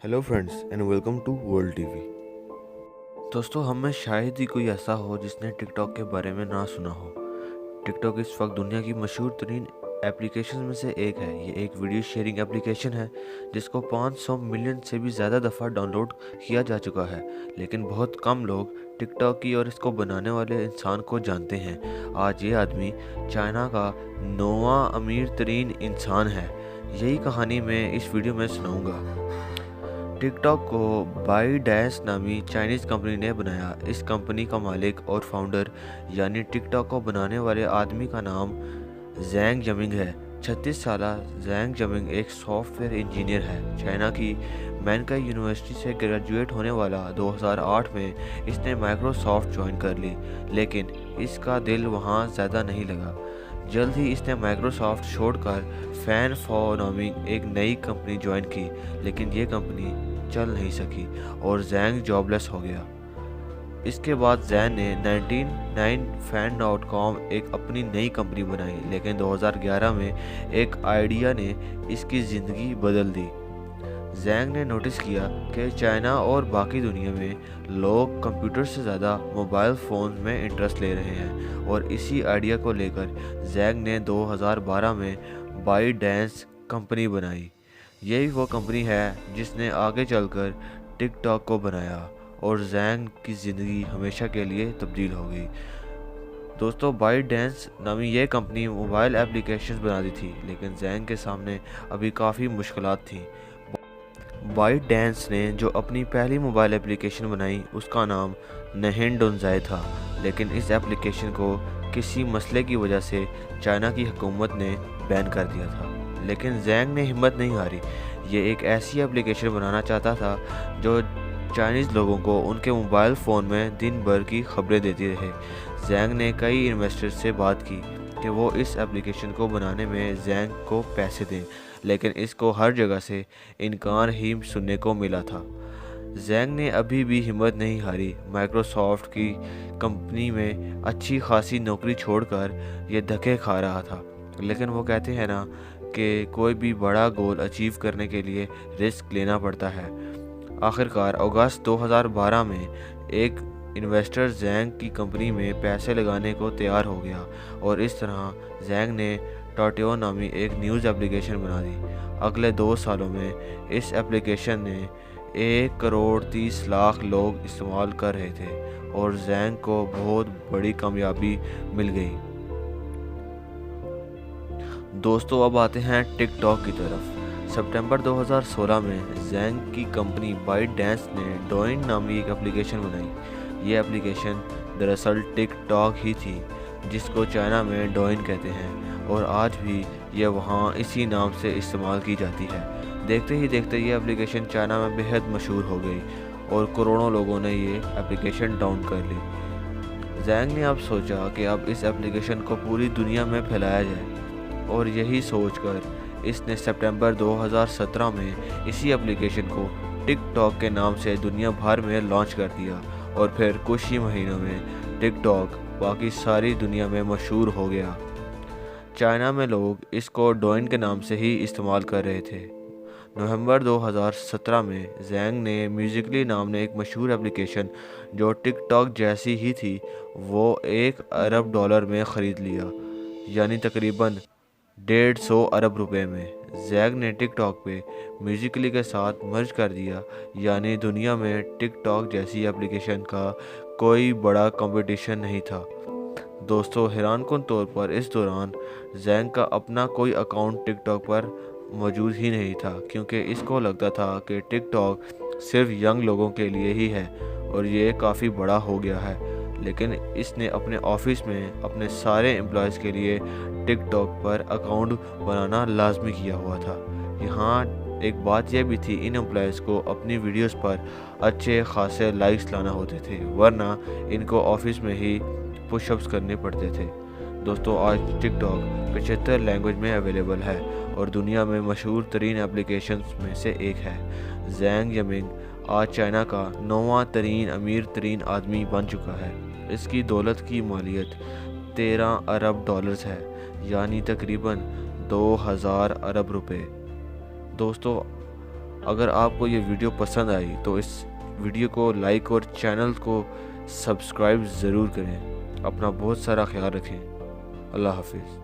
Hello friends and welcome to world TV. दोस्तों, हम में शायद ही कोई ऐसा हो जिसने टिकटॉक के बारे में ना सुना हो। टिकटॉक इस वक्त दुनिया की मशहूर तरीन एप्लीकेशन में से एक है। ये एक वीडियो शेयरिंग एप्लीकेशन है जिसको 500 मिलियन से भी ज़्यादा दफ़ा डाउनलोड किया जा चुका है, लेकिन बहुत कम लोग टिकटॉक की और इसको बनाने वाले इंसान को जानते हैं। आज ये आदमी चाइना का 9वां अमीर तरीन इंसान है। यही कहानी मैं इस वीडियो में सुनाऊंगा। टिकटॉक को बाईडैंस नामी चाइनीज़ कंपनी ने बनाया। इस कंपनी का मालिक और फाउंडर यानी टिकटॉक को बनाने वाले आदमी का नाम जैंग जमिंग है। 36 साल जैंग जमिंग एक सॉफ्टवेयर इंजीनियर है। चाइना की मैनकाई यूनिवर्सिटी से ग्रेजुएट होने वाला 2008 में इसने माइक्रोसॉफ्ट ज्वाइन कर ली, लेकिन इसका दिल वहाँ ज़्यादा नहीं लगा। जल्द ही इसने माइक्रोसॉफ्ट छोड़कर फैन नामी एक नई कंपनी ज्वाइन की, लेकिन ये कंपनी चल नहीं सकी और जैंग जॉबलेस हो गया। इसके बाद जैन ने 99fan.com एक अपनी नई कंपनी बनाई, लेकिन 2011 में एक आइडिया ने इसकी ज़िंदगी बदल दी। जैंग ने नोटिस किया कि चाइना और बाकी दुनिया में लोग कंप्यूटर से ज़्यादा मोबाइल फ़ोन में इंटरेस्ट ले रहे हैं, और इसी आइडिया को लेकर जैंग ने 2012 में बाईडैंस कंपनी बनाई। यही वो कंपनी है जिसने आगे चलकर टिकटॉक को बनाया और जैंग की ज़िंदगी हमेशा के लिए तब्दील हो गई। दोस्तों, बाईडैंस नामी ये कंपनी मोबाइल एप्लीकेशंस बनाती थी, लेकिन जैंग के सामने अभी काफ़ी मुश्किलात थी। बाईडैंस ने जो अपनी पहली मोबाइल एप्लीकेशन बनाई उसका नाम नहेन डोनजाई था, लेकिन इस एप्लीकेशन को किसी मसले की वजह से चाइना की हुकूमत ने बैन कर दिया था। लेकिन जैंग ने हिम्मत नहीं हारी। ये एक ऐसी एप्लीकेशन बनाना चाहता था जो चाइनीज़ लोगों को उनके मोबाइल फ़ोन में दिन भर की खबरें देती रहे। जैंग ने कई इन्वेस्टर्स से बात की कि वो इस एप्लीकेशन को बनाने में जैंग को पैसे दें, लेकिन इसको हर जगह से इनकार ही सुनने को मिला था। जैंग ने अभी भी हिम्मत नहीं हारी। माइक्रोसॉफ्ट की कंपनी में अच्छी खासी नौकरी छोड़कर ये धक्के खा रहा था, लेकिन वो कहते हैं ना कि कोई भी बड़ा गोल अचीव करने के लिए रिस्क लेना पड़ता है। आखिरकार अगस्त 2012 में एक इन्वेस्टर जैंग की कंपनी में पैसे लगाने को तैयार हो गया, और इस तरह जैंग ने टोटियो नामी एक न्यूज़ एप्लीकेशन बना दी। अगले 2 सालों में इस एप्लीकेशन ने 1,30,00,000 लोग इस्तेमाल कर रहे थे और जैंग को बहुत बड़ी कामयाबी मिल गई। दोस्तों, अब आते हैं टिकटॉक की तरफ। सितंबर 2016 में जैंग की कंपनी बाईडैंस ने डोइन नामी एक एप्लीकेशन बनाई। ये एप्लीकेशन दरअसल टिकटॉक ही थी, जिसको चाइना में डोइन कहते हैं, और आज भी ये वहाँ इसी नाम से इस्तेमाल की जाती है। देखते ही देखते ये एप्लीकेशन चाइना में बेहद मशहूर हो गई और करोड़ों लोगों ने ये एप्लीकेशन डाउन कर ली। जैंग ने अब सोचा कि अब इस एप्लीकेशन को पूरी दुनिया में फैलाया जाए, और यही सोचकर इसने सितंबर 2017 में इसी एप्लीकेशन को टिकटॉक के नाम से दुनिया भर में लॉन्च कर दिया, और फिर कुछ ही महीनों में टिकटॉक बाकी सारी दुनिया में मशहूर हो गया। चाइना में लोग इसको डोइन के नाम से ही इस्तेमाल कर रहे थे। नवंबर 2017 में जैंग ने म्यूजिकली नाम ने एक मशहूर एप्लीकेशन जो टिकटॉक जैसी ही थी वो $1 अरब में ख़रीद लिया, यानी तकरीबन 150 अरब रुपए में। जैंग ने टिकटॉक पे म्यूजिकली के साथ मर्ज कर दिया, यानी दुनिया में टिकटॉक जैसी एप्लीकेशन का कोई बड़ा कंपटीशन नहीं था। दोस्तों, हैरानकुन तौर पर इस दौरान जैंग का अपना कोई अकाउंट टिकटॉक पर मौजूद ही नहीं था, क्योंकि इसको लगता था कि टिकटॉक सिर्फ यंग लोगों के लिए ही है और ये काफ़ी बड़ा हो गया है। लेकिन इसने अपने ऑफिस में अपने सारे एम्प्लॉयज़ के लिए टिकटॉक पर अकाउंट बनाना लाजमी किया हुआ था। यहाँ एक बात यह भी थी, इन एम्प्लॉयज़ को अपनी वीडियोस पर अच्छे खासे लाइक्स लाना होते थे, वरना इनको ऑफिस में ही पुशअप्स करने पड़ते थे। दोस्तों, आज टिकटॉक 75 लैंग्वेज में अवेलेबल है और दुनिया में मशहूर तरीन एप्लीकेशंस में से एक है। जैंग जमिंग आज चाइना का 9वां तरीन अमीर तरीन आदमी बन चुका है। इसकी दौलत की मालियत $13 अरब है, यानी तकरीबन 2000 अरब रुपए। दोस्तों, اگر آپ کو یہ ویڈیو پسند آئی تو اس ویڈیو کو لائک اور چینل کو سبسکرائب ضرور کریں۔ اپنا بہت سارا خیال رکھیں۔ اللہ حافظ۔